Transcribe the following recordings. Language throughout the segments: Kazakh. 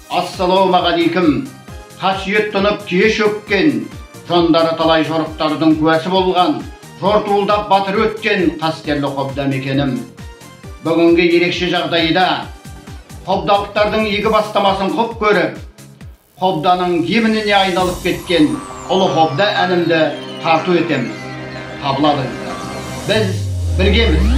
Assalamualaikum. Қасиет тұнып кеш өккен, жондары талай жорықтардың куәсі болған, жортуылдап батыр өткен қастерлі Қобда мекенім. Бүгінгі ерекше жағдайда қобдалықтардың игі бастамасын құп көріп, Қобданың гимніне айналып кеткен ұлы Қобда әнімді тарту етеміз. Қабыл алыңыздар. Біз біргеміз.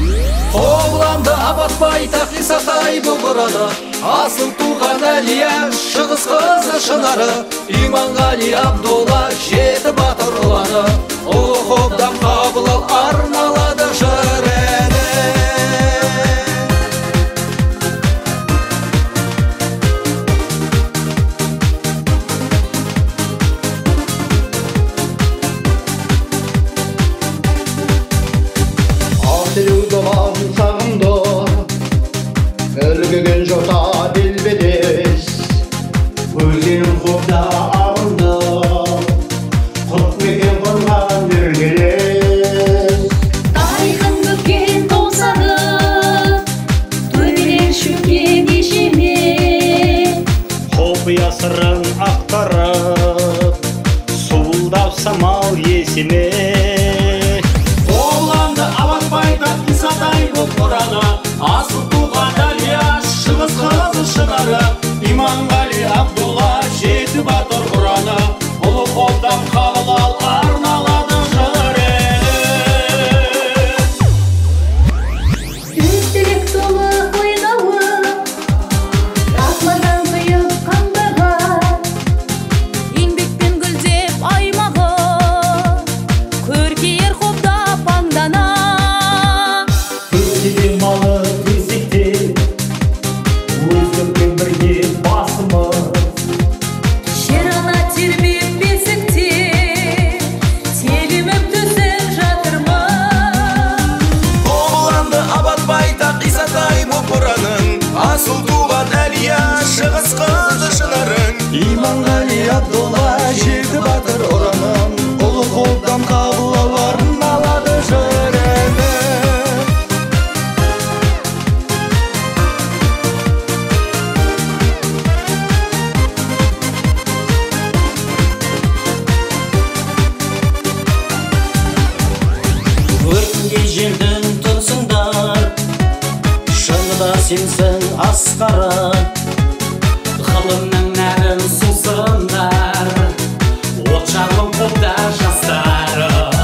Қобыланды Абатбай Исатай бұғырады, асыл туған Әлия шығыс қызы Шынары, Иманғали Абдолла жеті батыр ұланы, ұлы Қобдам қабыл ал арналады жыр әні. Алтын сағымды іргіген жота белбелес, өзенің Қобда ағынды құт мекен құрған іргелес. Тарихын бүккен толсары төбелер шөккен ешеме, Құпия сырын ақтарып суылдап самал есеме. Исатай бұғырады, асыл туған Әлия шығыс қызы Шынары, Иманғали Абдолла жеті батыр ұраны, ұлы Қобдам қабыл ал арналады жыр әні. Үстілік толы ойнауы, рахмадан құйып қаңбаға, еңбекпен гүлдеп аймағы, көркейер Қобда паңдана. Малы тезекте өзгерген бірге басымыз, Жер ана тербеп бесікте теліміп түсіп жатырмыз. Қобыланды Абатбай Исатай бұғыраның, асыл туған Әлия шығыс қызы Шынарың, Иманғали Абдолла жеті батыр ұраның, ұлы Қобдам қабыл ал арналады жыр әні. өртінген жердің тұрсыңдар, шыныда сенсің асқары, ғылымның нәрін сусындар, от жағын Қобда жастары.